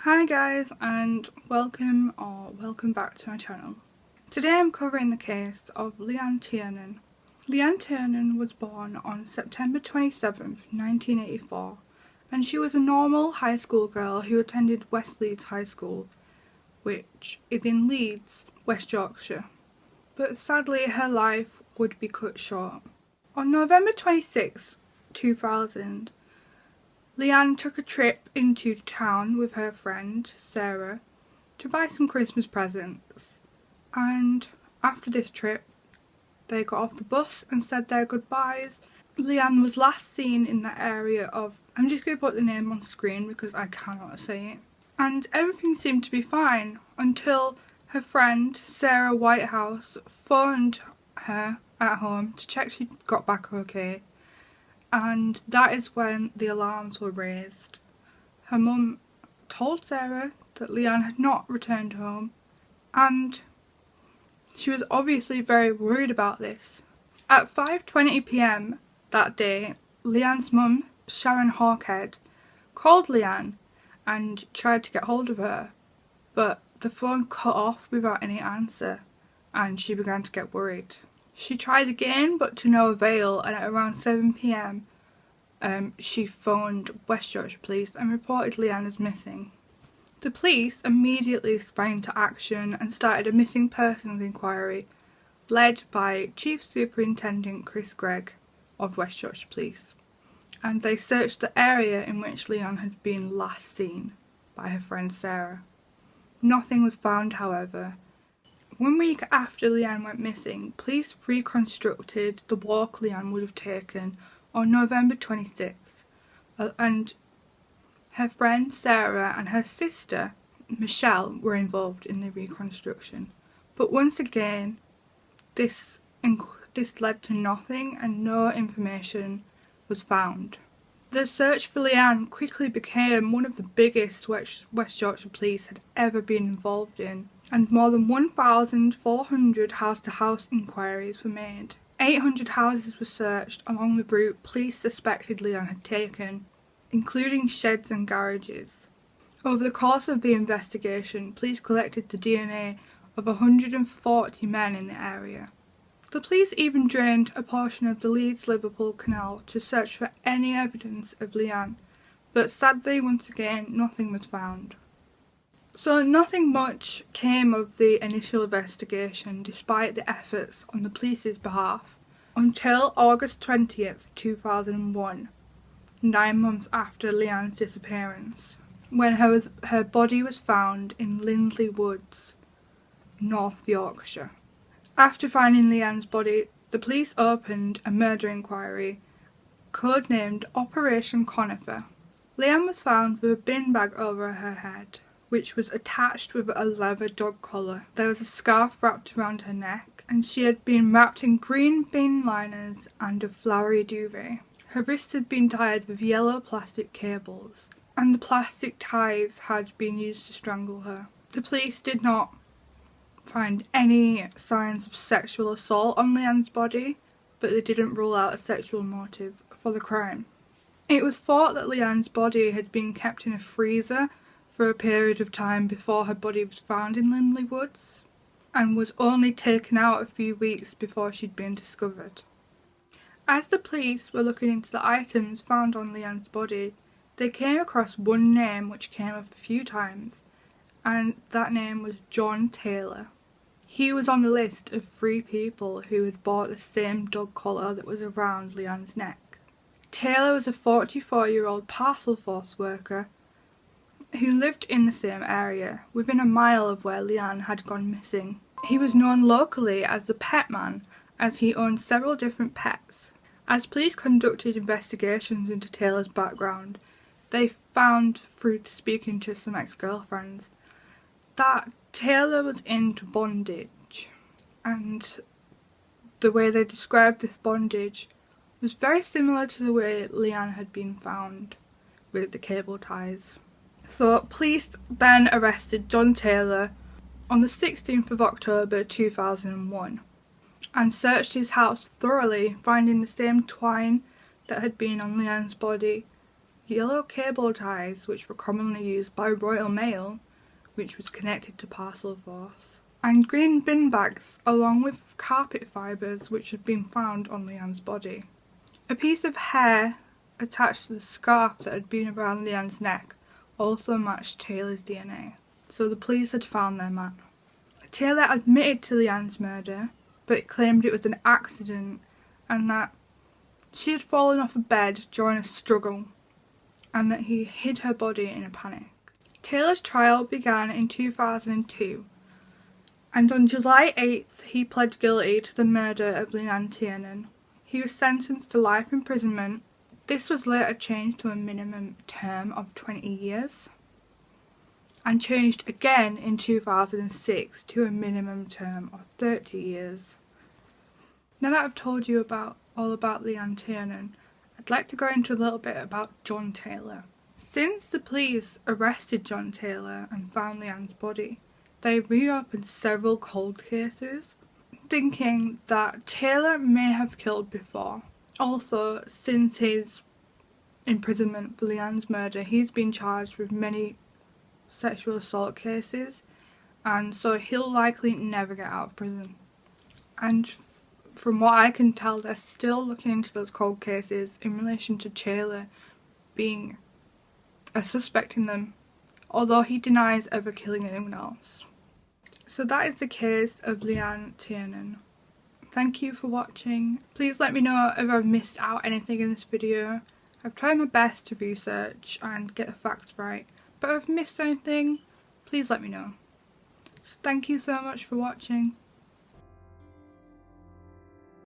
Hi guys, and welcome back to my channel. Today I'm covering the case of Leanne Tiernan. Leanne Tiernan was born on September 27th, 1984, and she was a normal high school girl who attended West Leeds High School, which is in Leeds, West Yorkshire. But sadly her life would be cut short. On November 26, 2000, Leanne took a trip into town with her friend Sarah to buy some Christmas presents, and after this trip they got off the bus and said their goodbyes. Leanne was last seen in the area of, I'm just going to put the name on screen because I cannot say it, and everything seemed to be fine until her friend Sarah Whitehouse phoned her at home to check she got back okay. And that is when the alarms were raised. Her mum told Sarah that Leanne had not returned home, and she was obviously very worried about this. At 5:20 p.m. that day, Leanne's mum, Sharon Hawkhead, called Leanne and tried to get hold of her, but the phone cut off without any answer, and she began to get worried. She tried again, but to no avail, and at around 7 p.m. She phoned West Yorkshire Police and reported Leanne as missing. The police immediately sprang into action and started a missing persons inquiry, led by Chief Superintendent Chris Gregg of West Yorkshire Police, and they searched the area in which Leanne had been last seen by her friend Sarah. Nothing was found, however. 1 week after Leanne went missing, police reconstructed the walk Leanne would have taken on November 26th, and her friend Sarah and her sister Michelle were involved in the reconstruction. But once again, this led to nothing and no information was found. The search for Leanne quickly became one of the biggest West Yorkshire Police had ever been involved in, and more than 1,400 house-to-house inquiries were made. 800 houses were searched along the route police suspected Leanne had taken, including sheds and garages. Over the course of the investigation, police collected the DNA of 140 men in the area. The police even drained a portion of the Leeds-Liverpool Canal to search for any evidence of Leanne, but sadly, once again, nothing was found. So nothing much came of the initial investigation despite the efforts on the police's behalf, until August 20th, 2001, 9 months after Leanne's disappearance, when her body was found in Lindley Woods, North Yorkshire. After finding Leanne's body, the police opened a murder inquiry, codenamed Operation Conifer. Leanne was found with a bin bag over her head, which was attached with a leather dog collar. There was a scarf wrapped around her neck, and she had been wrapped in green bin liners and a flowery duvet. Her wrists had been tied with yellow plastic cables, and the plastic ties had been used to strangle her. The police did not find any signs of sexual assault on Leanne's body, but they didn't rule out a sexual motive for the crime. It was thought that Leanne's body had been kept in a freezer for a period of time before her body was found in Lindley Woods, and was only taken out a few weeks before she'd been discovered. As the police were looking into the items found on Leanne's body, they came across one name which came up a few times, and that name was John Taylor. He was on the list of 3 people who had bought the same dog collar that was around Leanne's neck. Taylor was a 44-year-old parcel force worker who lived in the same area, within a mile of where Leanne had gone missing. He was known locally as the Pet Man, as he owned several different pets. As police conducted investigations into Taylor's background, they found, through speaking to some ex-girlfriends, that Taylor was into bondage, and the way they described this bondage was very similar to the way Leanne had been found, with the cable ties. So police then arrested John Taylor on the 16th of October 2001 and searched his house thoroughly, finding the same twine that had been on Leanne's body yellow cable ties which were commonly used by Royal Mail, which was connected to Parcel Force, and green bin bags along with carpet fibres which had been found on Leanne's body. A piece of hair attached to the scarf that had been around Leanne's neck also matched Taylor's DNA, so the police had found their man. Taylor admitted to Leanne's murder, but claimed it was an accident and that she had fallen off a bed during a struggle and that he hid her body in a panic. Taylor's trial began in 2002, and on July 8th he pled guilty to the murder of Leanne Tiernan. He was sentenced to life imprisonment. This was later changed to a minimum term of 20 years and changed again in 2006 to a minimum term of 30 years. Now that I've told you all about Leanne Tiernan, I'd like to go into a little bit about John Taylor. Since the police arrested John Taylor and found Leanne's body, they reopened several cold cases, thinking that Taylor may have killed before. Also, since his imprisonment for Leanne's murder, he's been charged with many sexual assault cases, and so he'll likely never get out of prison. And from what I can tell, they're still looking into those cold cases in relation to Taylor being a suspect in them, although he denies ever killing anyone else. So that is the case of Leanne Tiernan. Thank you for watching. Please let me know if I've missed out anything in this video. I've tried my best to research and get the facts right, but if I've missed anything, please let me know. So thank you so much for watching.